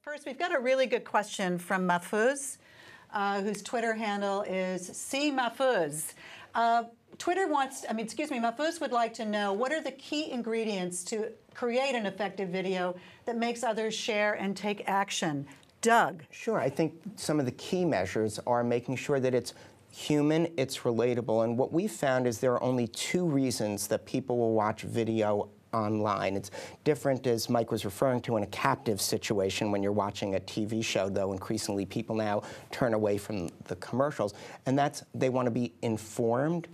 First, we've got a really good question from Mahfouz, whose Twitter handle is cmahfouz. Mahfouz would like to know, what are the key ingredients to create an effective video that makes others share and take action? Doug. Sure, I think some of the key measures are making sure that it's human, it's relatable, and what we've found is there are only two reasons that people will watch video online. It's different, as Mike was referring to, in a captive situation when you're watching a TV show, though increasingly people now turn away from the commercials, and that's they want to be informed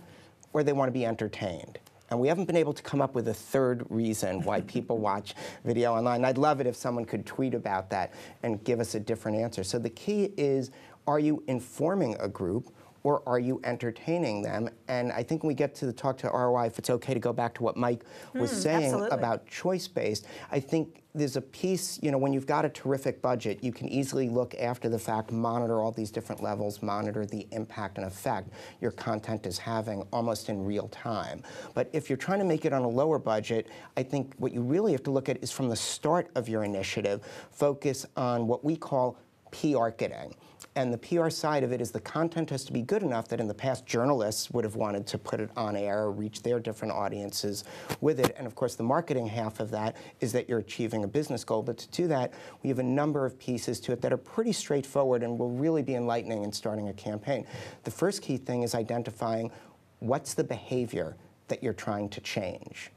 or they want to be entertained. And we haven't been able to come up with a third reason why people watch video online. I'd love it if someone could tweet about that and give us a different answer. So the key is, are you informing a group or are you entertaining them? And I think when we get to the talk to ROI, if it's okay to go back to what Mike was saying absolutely. about choice-based, I think there's a piece, when you've got a terrific budget, you can easily look after the fact, monitor all these different levels, monitor the impact and effect your content is having almost in real time. But if you're trying to make it on a lower budget, I think what you really have to look at is from the start of your initiative, focus on what we call PR-ing. And the PR side of it is the content has to be good enough that in the past journalists would have wanted to put it on air or reach their different audiences with it. And of course the marketing half of that is that you're achieving a business goal. But to do that, we have a number of pieces to it that are pretty straightforward and will really be enlightening in starting a campaign. The first key thing is identifying what's the behavior that you're trying to change.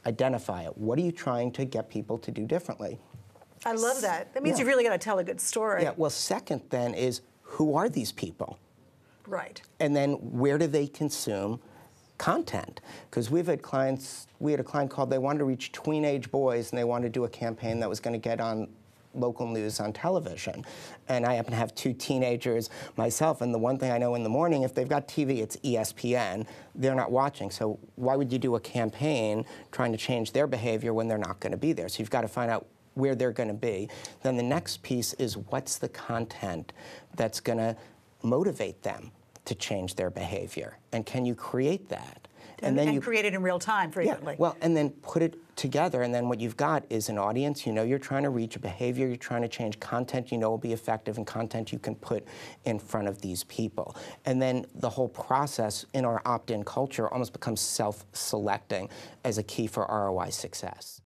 Identify it. What are you trying to get people to do differently? I love that. That means you've really got to tell a good story. Yeah, well, second then is, who are these people? Right. And then where do they consume content? Because we had a client called, they wanted to reach tween-age boys and they wanted to do a campaign that was going to get on local news on television. And I happen to have two teenagers myself, and the one thing I know in the morning, if they've got TV, it's ESPN. They're not watching. So why would you do a campaign trying to change their behavior when they're not going to be there? So you've got to find out where they're going to be. Then the next piece is, what's the content that's going to motivate them to change their behavior? And can you create that? And then you create it in real time frequently. Yeah, well, and then put it together, and then what you've got is an audience you're trying to reach, a behavior you're trying to change, content will be effective, and content you can put in front of these people. And then the whole process in our opt-in culture almost becomes self-selecting as a key for ROI success.